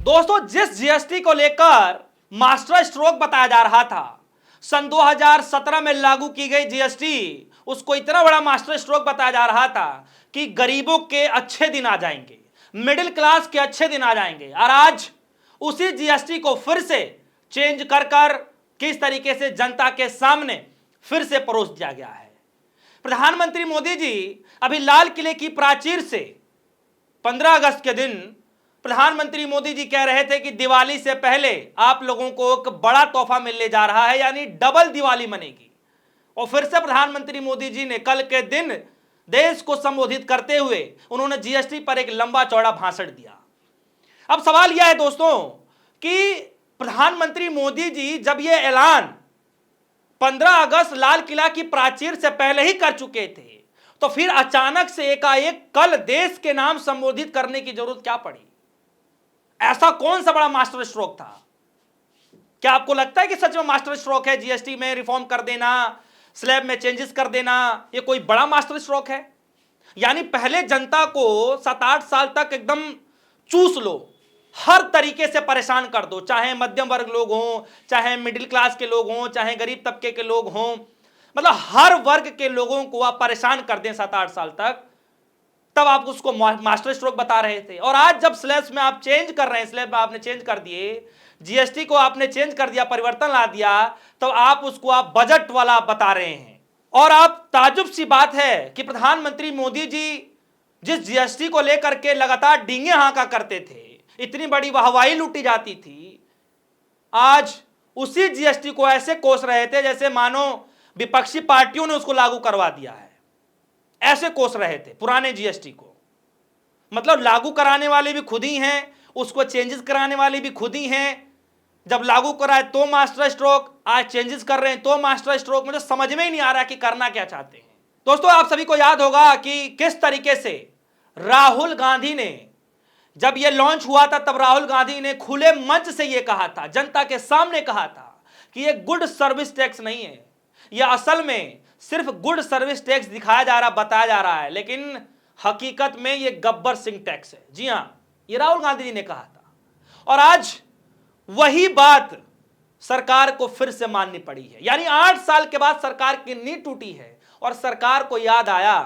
दोस्तों, जिस जीएसटी को लेकर मास्टर स्ट्रोक बताया जा रहा था, सन 2017 में लागू की गई जीएसटी, उसको इतना बड़ा मास्टर स्ट्रोक बताया जा रहा था कि गरीबों के अच्छे दिन आ जाएंगे, मिडिल क्लास के अच्छे दिन आ जाएंगे। और आज उसी जीएसटी को फिर से चेंज कर कर किस तरीके से जनता के सामने फिर से परोस दिया गया है। प्रधानमंत्री मोदी जी अभी लाल किले की प्राचीर से 15 अगस्त के दिन प्रधानमंत्री मोदी जी कह रहे थे कि दिवाली से पहले आप लोगों को एक बड़ा तोहफा मिलने जा रहा है, यानी डबल दिवाली मनेगी। और फिर से प्रधानमंत्री मोदी जी ने कल के दिन देश को संबोधित करते हुए उन्होंने जीएसटी पर एक लंबा चौड़ा भाषण दिया। अब सवाल यह है दोस्तों कि प्रधानमंत्री मोदी जी जब यह ऐलान 15 अगस्त लाल किला की प्राचीर से पहले ही कर चुके थे, तो फिर अचानक से एकाएक कल देश के नाम संबोधित करने की जरूरत क्या पड़ी? ऐसा कौन सा बड़ा मास्टर स्ट्रोक था? क्या आपको लगता है कि सच में मास्टर स्ट्रोक है जीएसटी में रिफॉर्म कर देना, स्लैब में चेंजेस कर देना, ये कोई बड़ा मास्टर स्ट्रोक है? यानी पहले जनता को 7-8 साल तक एकदम चूस लो, हर तरीके से परेशान कर दो, चाहे मध्यम वर्ग लोग हों, चाहे मिडिल क्लास के लोग हों, चाहे गरीब तबके के लोग हों, मतलब हर वर्ग के लोगों को आप परेशान कर दें 7-8 साल तक, तब आप उसको मास्टर स्ट्रोक बता रहे थे। और आज जब स्लैब्स में आप चेंज कर रहे हैं, स्लैब में आपने चेंज कर दिए, जीएसटी को आपने चेंज कर दिया, परिवर्तन ला दिया, तो आप उसको आप बजट वाला बता रहे हैं। और आप ताजुब सी बात है कि प्रधानमंत्री मोदी जी जिस जीएसटी को लेकर के लगातार डींगे हाँका करते थे, इतनी बड़ी वाहवाही लूटी जाती थी, आज उसी जीएसटी को ऐसे कोस रहे थे जैसे मानो विपक्षी पार्टियों ने उसको लागू करवा दिया है। ऐसे कोस रहे थे पुराने जीएसटी को, मतलब लागू कराने वाले भी खुद ही हैं, उसको चेंजेस कराने वाले भी खुद ही हैं। जब लागू कराए तो मास्टर स्ट्रोक, आज चेंजेस कर रहे हैं तो मास्टर स्ट्रोक। मुझे समझ में ही नहीं आ रहा कि करना क्या चाहते हैं। दोस्तों, आप सभी को याद होगा कि किस तरीके से राहुल गांधी ने, जब यह लॉन्च हुआ था, तब राहुल गांधी ने खुले मंच से यह कहा था, जनता के सामने कहा था कि यह गुड सर्विस टैक्स नहीं है, यह असल में सिर्फ गुड सर्विस टैक्स दिखाया जा रहा, बताया जा रहा है, लेकिन हकीकत में यह गब्बर सिंह टैक्स है। जी हां, यह राहुल गांधी जी ने कहा था। और आज वही बात सरकार को फिर से माननी पड़ी है। यानी 8 साल के बाद सरकार की नींव टूटी है और सरकार को याद आया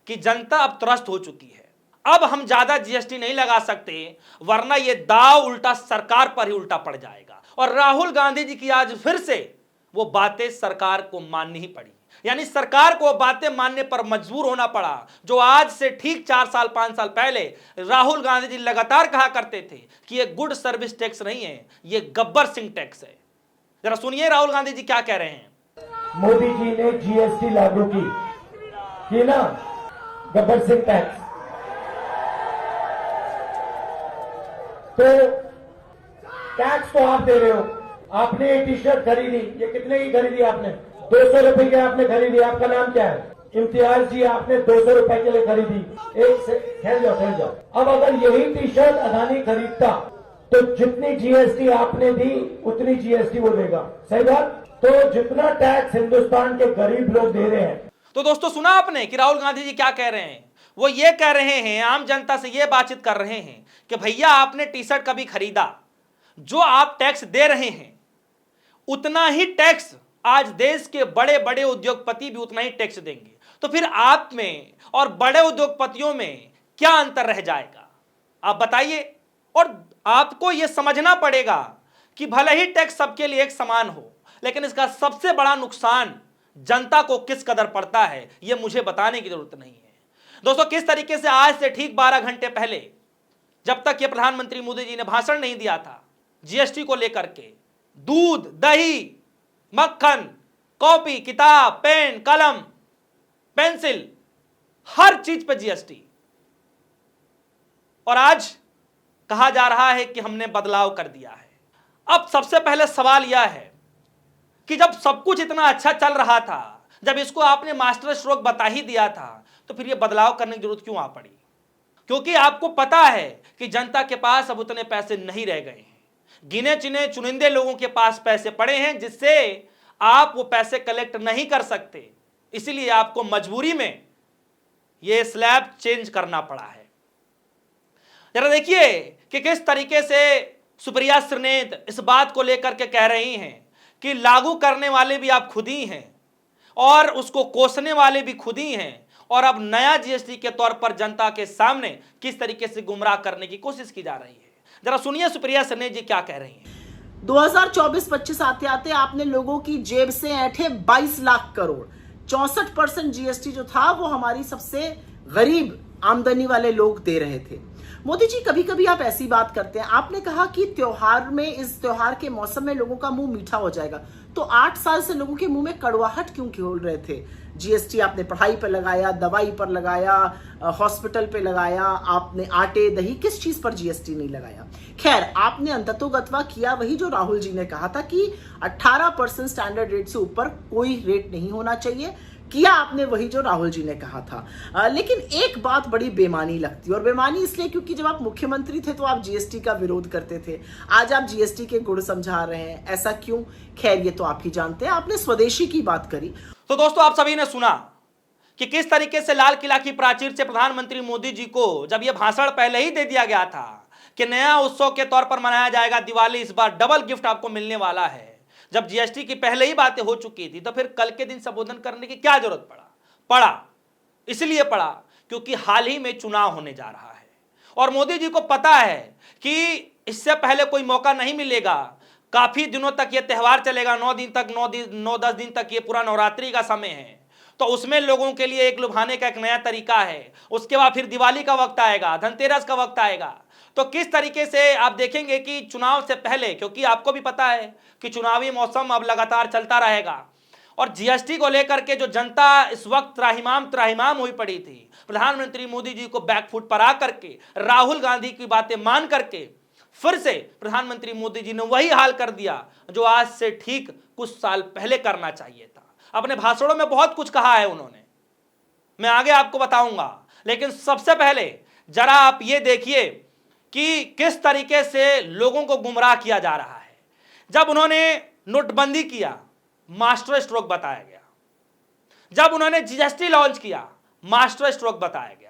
कि जनता अब त्रस्त हो चुकी है, अब हम ज्यादा जीएसटी नहीं लगा सकते, वरना यह दाव उल्टा सरकार पर ही उल्टा पड़ जाएगा। और राहुल गांधी जी की आज फिर से वो बातें सरकार को माननी ही पड़ी। यानी सरकार को बातें मानने पर मजबूर होना पड़ा, जो आज से ठीक 4 साल 5 साल पहले राहुल गांधी जी लगातार कहा करते थे कि यह गुड सर्विस टैक्स नहीं है, यह गब्बर सिंह टैक्स है। जरा सुनिए राहुल गांधी जी क्या कह रहे हैं। मोदी जी ने जीएसटी लागू की ना, गब्बर सिंह टैक्स। तो टैक्स तो आप दे रहे हो, आपने ये टी शर्ट खरीदी, ये कितने की खरीदी आपने? 200 रुपए की आपने खरीदी। आपका नाम क्या है? इम्तियाज जी। आपने 200 रुपए के लिए खरीदी। एक से ठहर जाओ। अब अगर यही टी शर्ट अदानी खरीदता तो जितनी जीएसटी आपने दी उतनी जीएसटी वो देगा। सही बात? तो जितना टैक्स हिंदुस्तान के गरीब लोग दे रहे हैं। तो दोस्तों, सुना आपने कि राहुल गांधी जी क्या कह रहे हैं? वो ये कह रहे हैं, आम जनता से ये बातचीत कर रहे हैं कि भैया आपने टी शर्ट कभी खरीदा, जो आप टैक्स दे रहे हैं उतना ही टैक्स आज देश के बड़े बड़े उद्योगपति भी उतना ही टैक्स देंगे। तो फिर आप में और बड़े उद्योगपतियों में क्या अंतर रह जाएगा? आप बताइए। और आपको यह समझना पड़ेगा कि भले ही टैक्स सबके लिए एक समान हो, लेकिन इसका सबसे बड़ा नुकसान जनता को किस कदर पड़ता है, यह मुझे बताने की जरूरत नहीं है। दोस्तों, किस तरीके से आज से ठीक 12 घंटे पहले, जब तक यह प्रधानमंत्री मोदी जी ने भाषण नहीं दिया था जीएसटी को लेकर के, दूध, दही, मक्खन, कॉपी, किताब, पेन, कलम, पेंसिल, हर चीज पे जीएसटी। और आज कहा जा रहा है कि हमने बदलाव कर दिया है। अब सबसे पहले सवाल यह है कि जब सब कुछ इतना अच्छा चल रहा था, जब इसको आपने मास्टर स्ट्रोक बता ही दिया था, तो फिर यह बदलाव करने की जरूरत क्यों आ पड़ी? क्योंकि आपको पता है कि जनता के पास अब उतने पैसे नहीं रह गए हैं। गिने चुने चुनिंदे लोगों के पास पैसे पड़े हैं, जिससे आप वो पैसे कलेक्ट नहीं कर सकते। इसीलिए आपको मजबूरी में ये स्लैब चेंज करना पड़ा है। जरा देखिए कि किस तरीके से सुप्रिया श्रीनेत इस बात को लेकर के कह रही हैं कि लागू करने वाले भी आप खुद ही हैं और उसको कोसने वाले भी खुद ही हैं, और अब नया जीएसटी के तौर पर जनता के सामने किस तरीके से गुमराह करने की कोशिश की जा रही है। जरा सुनिए सुप्रिया श्रीनेत जी क्या कह रही हैं। 2024-25 आते आते आपने लोगों की जेब से ऐंठे 22 लाख करोड़, 64% जीएसटी जो था वो हमारी सबसे गरीब आमदनी वाले लोग दे रहे थे। मोदी जी, कभी कभी आप ऐसी बात करते हैं, आपने कहा कि त्योहार में, इस त्योहार के मौसम में लोगों का मुंह मीठा हो जाएगा, तो 8 साल से लोगों के मुंह में कड़वाहट क्यों खोल रहे थे? जीएसटी आपने पढ़ाई पर लगाया, दवाई पर लगाया, हॉस्पिटल पे लगाया, आपने आटे दही, किस चीज पर जीएसटी नहीं लगाया? खैर, आपने अंततोगत्वा किया वही जो राहुल जी ने कहा था कि 18% स्टैंडर्ड रेट से ऊपर कोई रेट नहीं होना चाहिए। किया आपने वही जो राहुल जी ने कहा था। लेकिन एक बात बड़ी बेमानी लगती है, और बेमानी इसलिए क्योंकि जब आप मुख्यमंत्री थे तो आप जीएसटी का विरोध करते थे, आज आप जीएसटी के गुण समझा रहे हैं, ऐसा क्यों? खैर, ये तो आप ही जानते हैं। आपने स्वदेशी की बात करी। तो दोस्तों, आप सभी ने सुना कि किस तरीके से लाल किला की प्राचीर से प्रधानमंत्री मोदी जी को जब यह भाषण पहले ही दे दिया गया था कि नया उत्सव के तौर पर मनाया जाएगा दिवाली, इस बार डबल गिफ्ट आपको मिलने वाला है, जब जीएसटी की पहले ही बातें हो चुकी थी, तो फिर कल के दिन संबोधन करने की क्या जरूरत पड़ा? इसलिए पड़ा क्योंकि हाल ही में चुनाव होने जा रहा है और मोदी जी को पता है कि इससे पहले कोई मौका नहीं मिलेगा। काफी दिनों तक ये त्योहार चलेगा, 9-10 दिन तक ये पूरा नवरात्रि का समय है, तो उसमें लोगों के लिए एक लुभाने का एक नया तरीका है। उसके बाद फिर दिवाली का वक्त आएगा, धनतेरस का वक्त आएगा, तो किस तरीके से आप देखेंगे कि चुनाव से पहले, क्योंकि आपको भी पता है कि चुनावी मौसम अब लगातार चलता रहेगा, और जीएसटी को लेकर के जो जनता इस वक्त त्राहिमाम हुई पड़ी थी, प्रधानमंत्री मोदी जी को बैकफुट पर आकर के राहुल गांधी की बातें मान करके फिर से प्रधानमंत्री मोदी जी ने वही हाल कर दिया जो आज से ठीक कुछ साल पहले करना चाहिए था। अपने भाषणों में बहुत कुछ कहा है उन्होंने, मैं आगे आपको बताऊंगा, लेकिन सबसे पहले जरा आप ये देखिए कि किस तरीके से लोगों को गुमराह किया जा रहा है। जब उन्होंने नोटबंदी किया, मास्टर स्ट्रोक बताया गया। जब उन्होंने जीएसटी लॉन्च किया, मास्टर स्ट्रोक बताया गया।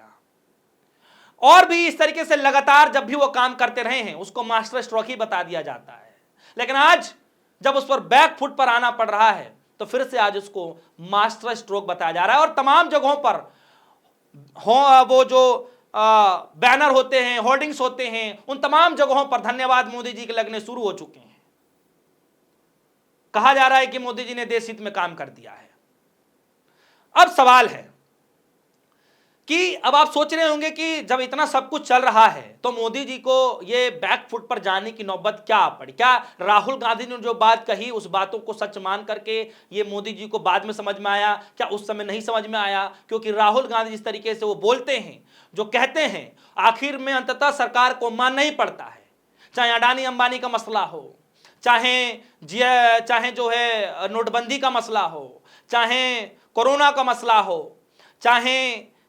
और भी इस तरीके से लगातार जब भी वो काम करते रहे हैं उसको मास्टर स्ट्रोक ही बता दिया जाता है। लेकिन आज जब उस पर बैक फुट पर आना पड़ रहा है तो फिर से आज उसको मास्टर स्ट्रोक बताया जा रहा है, और तमाम जगहों पर वो जो बैनर होते हैं, होर्डिंग्स होते हैं, उन तमाम जगहों पर धन्यवाद मोदी जी के लगने शुरू हो चुके हैं। कहा जा रहा है कि मोदी जी ने देश हित में काम कर दिया है। अब सवाल है कि अब आप सोच रहे होंगे कि जब इतना सब कुछ चल रहा है तो मोदी जी को ये बैक फुट पर जाने की नौबत क्या पड़ी? क्या राहुल गांधी ने जो बात कही उस बातों को सच मान करके ये मोदी जी को बाद में समझ में आया? क्या उस समय नहीं समझ में आया? क्योंकि राहुल गांधी जिस तरीके से वो बोलते हैं, जो कहते हैं, आखिर में अंततः सरकार को मानना ही पड़ता है। चाहे अडानी अंबानी का मसला हो, चाहे जो है नोटबंदी का मसला हो, चाहे कोरोना का मसला हो, चाहे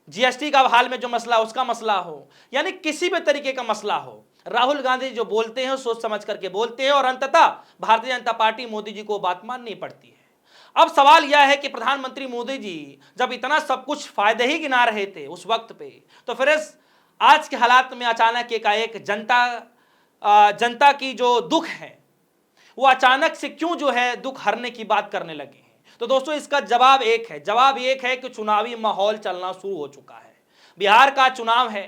जीएसटी का हाल में जो मसला उसका मसला हो, यानी किसी भी तरीके का मसला हो, राहुल गांधी जो बोलते हैं सोच समझ करके बोलते हैं, और अंततः भारतीय जनता पार्टी मोदी जी को बात माननी पड़ती है। अब सवाल यह है कि प्रधानमंत्री मोदी जी जब इतना सब कुछ फायदे ही गिना रहे थे उस वक्त पे, तो फिर आज के हालात में अचानक एकाएक जनता की जो दुख है वो अचानक से क्यों जो है दुख हरने की बात करने लगे हैं? तो दोस्तों, इसका जवाब एक है कि चुनावी माहौल चलना शुरू हो चुका है। बिहार का चुनाव है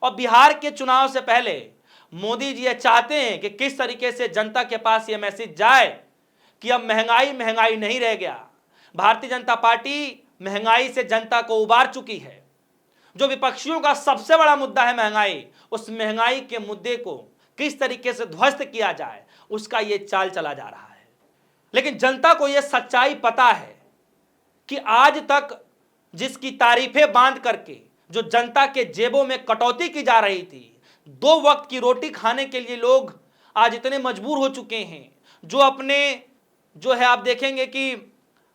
और बिहार के चुनाव से पहले मोदी जी ये चाहते हैं कि किस तरीके से जनता के पास ये मैसेज जाए कि अब महंगाई नहीं रह गया। भारतीय जनता पार्टी महंगाई से जनता को उबार चुकी है। जो विपक्षियों का सबसे बड़ा मुद्दा है महंगाई, उस महंगाई के मुद्दे को किस तरीके से ध्वस्त किया जाए उसका ये चाल चला जा रहा है। लेकिन जनता को यह सच्चाई पता है कि आज तक जिसकी तारीफें बांध करके जो जनता के जेबों में कटौती की जा रही थी, 2 वक्त की रोटी खाने के लिए लोग आज इतने मजबूर हो चुके हैं, जो अपने जो है आप देखेंगे कि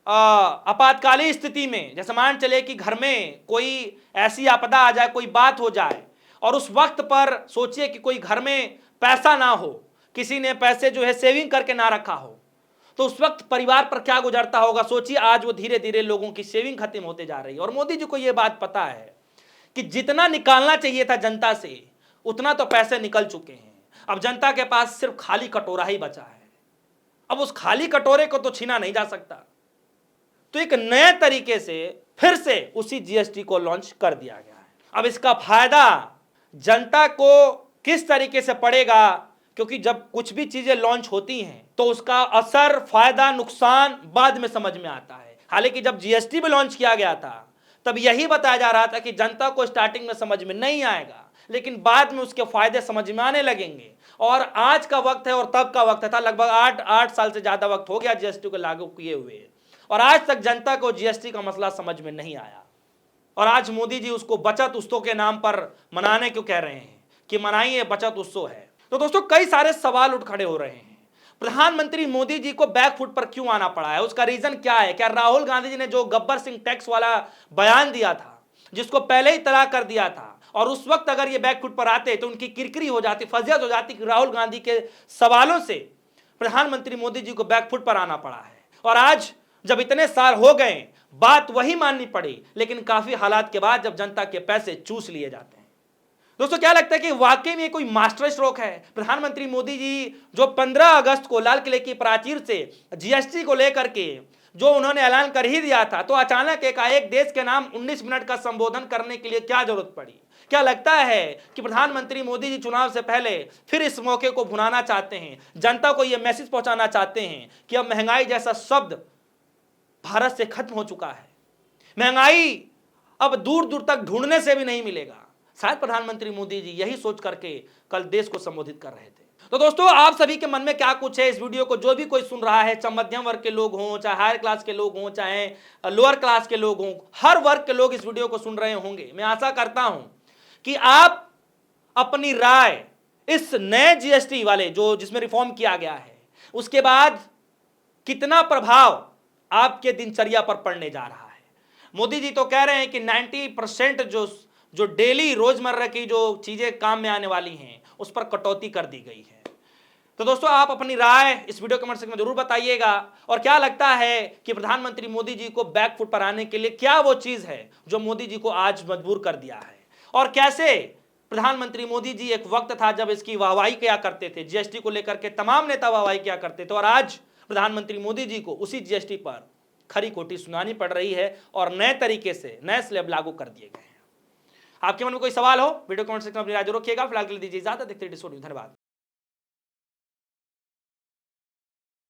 आपातकालीन स्थिति में, जैसे मान चले कि घर में कोई ऐसी आपदा आ जाए, कोई बात हो जाए, और उस वक्त पर सोचिए कि कोई घर में पैसा ना हो, किसी ने पैसे जो है सेविंग करके ना रखा हो, तो उस वक्त परिवार पर क्या गुजरता होगा। सोचिए आज वो धीरे धीरे लोगों की सेविंग खत्म होते जा रही है, और मोदी जी को ये बात पता है कि जितना निकालना चाहिए था जनता से उतना तो पैसे निकल चुके हैं। अब जनता के पास सिर्फ खाली कटोरा ही बचा है। अब उस खाली कटोरे को तो छीना नहीं जा सकता। तो एक नए तरीके से फिर से उसी जीएसटी को लॉन्च कर दिया गया है। अब इसका फायदा जनता को किस तरीके से पड़ेगा, क्योंकि जब कुछ भी चीजें लॉन्च होती हैं तो उसका असर, फायदा, नुकसान बाद में समझ में आता है। हालांकि जब जीएसटी भी लॉन्च किया गया था तब यही बताया जा रहा था कि जनता को स्टार्टिंग में समझ में नहीं आएगा, लेकिन बाद में उसके फायदे समझ में आने लगेंगे। और आज का वक्त है और तब का वक्त था, लगभग 8 साल से ज्यादा वक्त हो गया जीएसटी को लागू किए हुए, और आज तक जनता को जीएसटी का मसला समझ में नहीं आया। और आज मोदी जी उसको बचत उत्सव के नाम पर मनाने क्यों कह रहे हैं कि मनाइए, बचत उत्सव है। तो दोस्तों कई सारे सवाल उठ खड़े हो रहे हैं। प्रधानमंत्री मोदी जी को बैकफुट पर क्यों आना पड़ा है, उसका रीजन क्या है? क्या राहुल गांधी जी ने जो गब्बर सिंह टैक्स वाला बयान दिया था, जिसको पहले ही तलाक कर दिया था, और उस वक्त अगर ये बैकफुट पर आते तो उनकी किरकिरी हो जाती, फजियत हो जाती कि राहुल गांधी के सवालों से प्रधानमंत्री मोदी जी को बैकफुट पर आना पड़ा है। और आज जब इतने साल हो गए, बात वही माननी पड़ी, लेकिन काफी हालात के बाद जब जनता के पैसे चूस लिए जाते हैं। दोस्तों क्या लगता है कि वाकई में कोई मास्टर स्ट्रोक है? प्रधानमंत्री मोदी जी जो 15 अगस्त को लाल किले की प्राचीर से जीएसटी को लेकर के जो उन्होंने ऐलान कर ही दिया था, तो अचानक एकाएक देश के नाम 19 मिनट का संबोधन करने के लिए क्या जरूरत पड़ी? क्या लगता है कि प्रधानमंत्री मोदी जी चुनाव से पहले फिर इस मौके को भुनाना चाहते हैं, जनता को यह मैसेज पहुंचाना चाहते हैं कि अब महंगाई जैसा शब्द भारत से खत्म हो चुका है, महंगाई अब दूर दूर तक ढूंढने से भी नहीं मिलेगा? शायद प्रधानमंत्री मोदी जी यही सोच करके कल देश को संबोधित कर रहे थे। तो दोस्तों आप सभी के मन में क्या कुछ है? इस वीडियो को जो भी कोई सुन रहा है, चाहे मध्यम वर्ग के लोग हों, चाहे हायर क्लास के लोग हों, चाहे लोअर क्लास के लोग हों, हर वर्ग के लोग इस वीडियो को सुन रहे होंगे। मैं आशा करता हूं कि आप अपनी राय इस नए जीएसटी वाले जो जिसमें रिफॉर्म किया गया है उसके बाद कितना प्रभाव आपके दिनचर्या पर पड़ने जा रहा है। मोदी जी तो कह रहे हैं कि 90% जो डेली रोजमर्रा की जो चीजें काम में आने वाली हैं उस पर कटौती कर दी गई है। तो दोस्तों आप अपनी राय इस वीडियो कमेंट सेक्शन में जरूर बताइएगा, और क्या लगता है कि प्रधानमंत्री मोदी जी को बैकफुट पर आने के लिए क्या वो चीज है जो मोदी जी को आज मजबूर कर दिया है, और कैसे प्रधानमंत्री मोदी जी एक वक्त था जब इसकी वाहवाही किया करते थे, जीएसटी को लेकर के तमाम नेता वाहवाही किया करते थे, और आज प्रधानमंत्री मोदी जी को उसी जीएसटी पर खरी खोटी सुनानी पड़ रही है और नए तरीके से नए स्लैब लागू कर दिए गए हैं। आपके मन में कोई सवाल हो वीडियो कमेंट सेक्शन में अपनी राय जरूर रखिएगा। फिलहाल के लिए दीजिए इजाजत, देखते रहिए। धन्यवाद।